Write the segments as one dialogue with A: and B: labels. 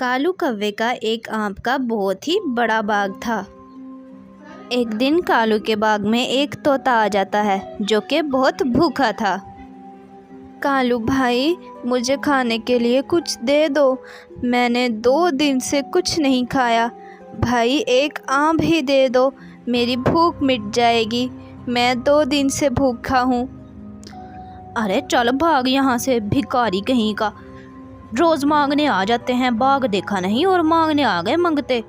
A: कालू कौवे का एक आम का बहुत ही बड़ा बाग था। एक दिन कालू के बाग में एक तोता आ जाता है जो कि बहुत भूखा था। कालू भाई, मुझे खाने के लिए कुछ दे दो, मैंने 2 दिन से कुछ नहीं खाया। भाई एक आम ही दे दो, मेरी भूख मिट जाएगी, मैं 2 दिन से भूखा हूँ। अरे चल भाग यहाँ से भिखारी कहीं का, रोज़ मांगने आ जाते हैं, बाग देखा नहीं और मांगने आ गए मंगते।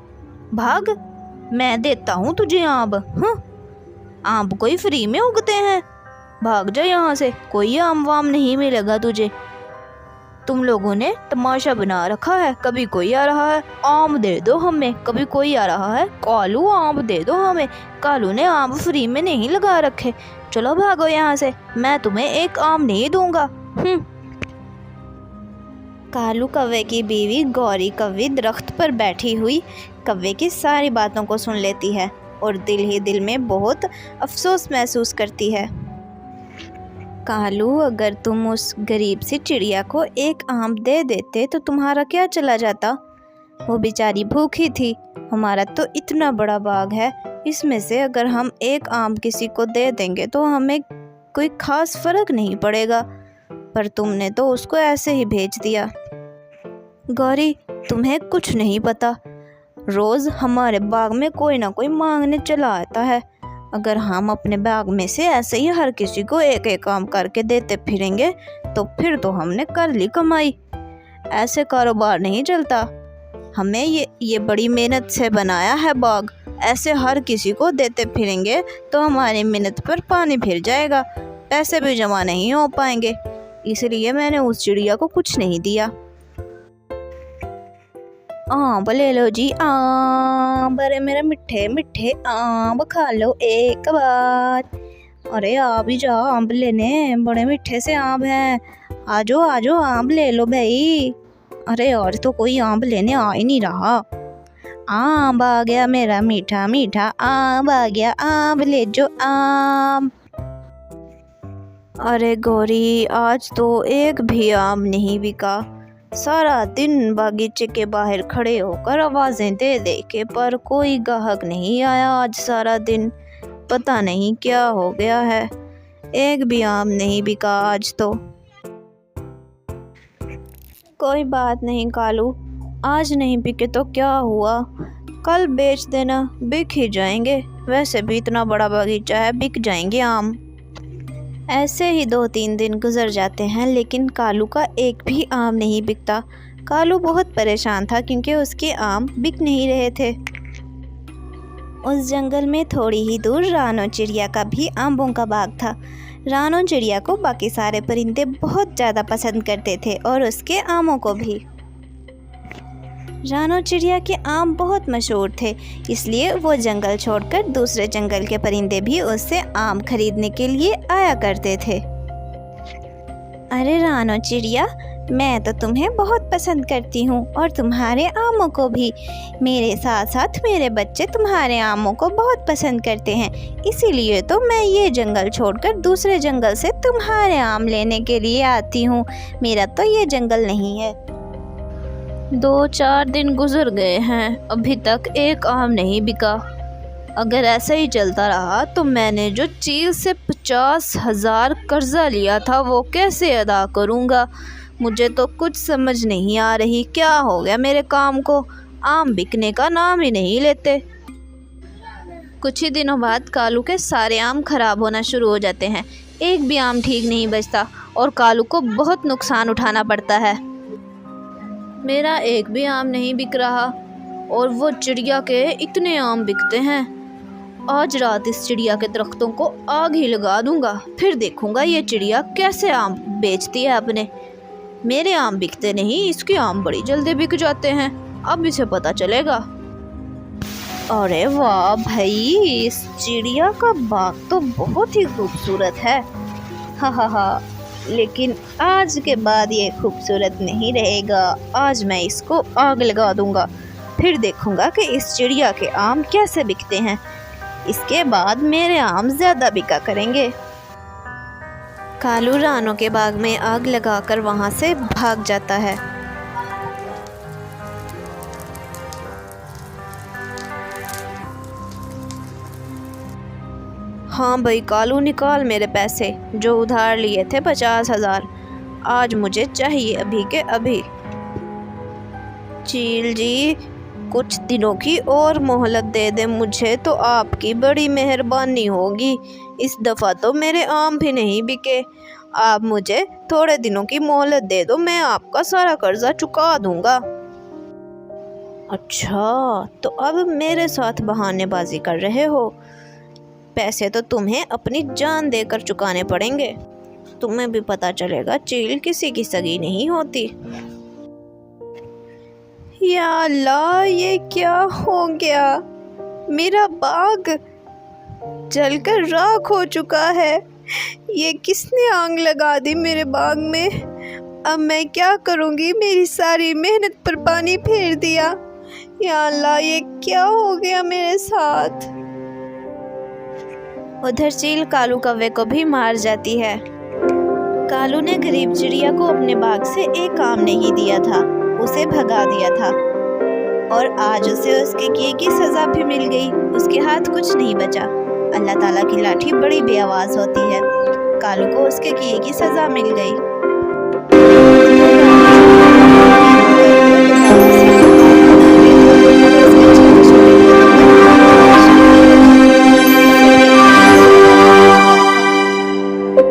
A: भाग, मैं देता हूँ तुझे आम। आम कोई फ्री में उगते हैं, भाग जा यहाँ से, कोई आम वाम नहीं मिलेगा तुझे। तुम लोगों ने तमाशा बना रखा है, कभी कोई आ रहा है आम दे दो हमें, कभी कोई आ रहा है कालू आम दे दो हमें। कालू ने आम फ्री में नहीं लगा रखे, चलो भागो यहाँ से, मैं तुम्हें एक आम नहीं दूंगा। कालू कौवे की बीवी गौरी कौवी दरख्त पर बैठी हुई कौवे की सारी बातों को सुन लेती है और दिल ही दिल में बहुत अफसोस महसूस करती है। कालू, अगर तुम उस गरीब सी चिड़िया को एक आम दे देते तो तुम्हारा क्या चला जाता? वो बेचारी भूखी थी, हमारा तो इतना बड़ा बाग है, इसमें से अगर हम एक आम किसी को दे देंगे तो हमें कोई खास फर्क नहीं पड़ेगा, पर तुमने तो उसको ऐसे ही भेज दिया। गौरी, तुम्हें कुछ नहीं पता, रोज़ हमारे बाग में कोई ना कोई मांगने चला आता है। अगर हम अपने बाग में से ऐसे ही हर किसी को एक एक आम करके देते फिरेंगे तो फिर तो हमने कर ली कमाई। ऐसे कारोबार नहीं चलता, हमें ये बड़ी मेहनत से बनाया है बाग, ऐसे हर किसी को देते फिरेंगे तो हमारी मेहनत पर पानी फिर जाएगा, पैसे भी जमा नहीं हो पाएंगे, इसलिए मैंने उस चिड़िया को कुछ नहीं दिया। आम ले लो जी आम, अरे मेरे मिठे मिठे आम खा लो एक बार। अरे आ भी जाओ आम लेने, बड़े मीठे से आम हैं, आजो आजो आम ले लो भाई। अरे और तो कोई आम लेने आ ही नहीं रहा। आम आ गया मेरा मीठा मीठा आम आ गया, आम ले जो आम। अरे गौरी, आज तो एक भी आम नहीं बिका, सारा दिन बागीचे के बाहर खड़े होकर आवाज़ें दे दे के पर कोई ग्राहक नहीं आया। आज सारा दिन पता नहीं क्या हो गया है, एक भी आम नहीं बिका आज तो। कोई बात नहीं कालू, आज नहीं बिके तो क्या हुआ, कल बेच देना, बिक ही जाएंगे, वैसे भी इतना बड़ा बागीचा है, बिक जाएंगे आम। ऐसे ही 2-3 दिन गुजर जाते हैं लेकिन कालू का एक भी आम नहीं बिकता। कालू बहुत परेशान था क्योंकि उसके आम बिक नहीं रहे थे। उस जंगल में थोड़ी ही दूर रानो चिड़िया का भी आमों का बाग था। रानो चिड़िया को बाकी सारे परिंदे बहुत ज़्यादा पसंद करते थे और उसके आमों को भी। रानो चिड़िया के आम बहुत मशहूर थे, इसलिए वो जंगल छोड़कर दूसरे जंगल के परिंदे भी उससे आम खरीदने के लिए आया करते थे। अरे रानो चिड़िया, मैं तो तुम्हें बहुत पसंद करती हूँ और तुम्हारे आमों को भी, मेरे साथ साथ मेरे बच्चे तुम्हारे आमों को बहुत पसंद करते हैं, इसीलिए तो मैं ये जंगल छोड़कर दूसरे जंगल से तुम्हारे आम लेने के लिए आती हूँ, मेरा तो ये जंगल नहीं है। 2-4 दिन गुजर गए हैं, अभी तक एक आम नहीं बिका। अगर ऐसा ही चलता रहा तो मैंने जो चील से 50,000 कर्जा लिया था वो कैसे अदा करूँगा, मुझे तो कुछ समझ नहीं आ रही, क्या हो गया मेरे काम को, आम बिकने का नाम ही नहीं लेते। कुछ ही दिनों बाद कालू के सारे आम खराब होना शुरू हो जाते हैं, एक भी आम ठीक नहीं बचता और कालू को बहुत नुकसान उठाना पड़ता है। मेरा एक भी आम नहीं बिक रहा और वो चिड़िया के इतने आम बिकते हैं। आज रात इस चिड़िया के दरख्तों को आग ही लगा दूंगा, फिर देखूंगा ये चिड़िया कैसे आम बेचती है अपने। मेरे आम बिकते नहीं, इसके आम बड़ी जल्दी बिक जाते हैं, अब इसे पता चलेगा। अरे वाह भाई, इस चिड़िया का बाग तो बहुत ही खूबसूरत है। हा, लेकिन आज के बाद ये खूबसूरत नहीं रहेगा, आज मैं इसको आग लगा दूंगा, फिर देखूंगा कि इस चिड़िया के आम कैसे बिकते हैं, इसके बाद मेरे आम ज़्यादा बिका करेंगे। कालू रानो के बाग में आग लगाकर वहाँ से भाग जाता है। हाँ भाई कालू, निकाल मेरे पैसे जो उधार लिए थे 50,000। आज मुझे चाहिए अभी के अभी। चील जी, कुछ दिनों की और मोहलत दे दे मुझे तो आपकी बड़ी मेहरबानी होगी। इस दफ़ा तो मेरे आम भी नहीं बिके। आप मुझे थोड़े दिनों की मोहलत दे दो, मैं आपका सारा कर्जा चुका दूंगा। अच्छा, तो अब मेरे साथ बहानेबाजी कर रहे हो? पैसे तो तुम्हें अपनी जान देकर चुकाने पड़ेंगे। तुम्हें भी पता चलेगा चील किसी की सगी नहीं होती। या अल्लाह, ये क्या हो गया? मेरा बाग जलकर राख हो चुका है। ये किसने आग लगा दी मेरे बाग में? अब मैं क्या करूँगी? मेरी सारी मेहनत पर पानी फेर दिया। या अल्लाह, ये क्या हो गया मेरे साथ? उधर चील कालू कौवे को भी मार जाती है। कालू ने गरीब चिड़िया को अपने बाग से एक आम नहीं दिया था, उसे भगा दिया था और आज उसे उसके किए की सज़ा भी मिल गई। उसके हाथ कुछ नहीं बचा। अल्लाह ताला की लाठी बड़ी बेआवाज़ होती है। कालू को उसके किए की सज़ा मिल गई।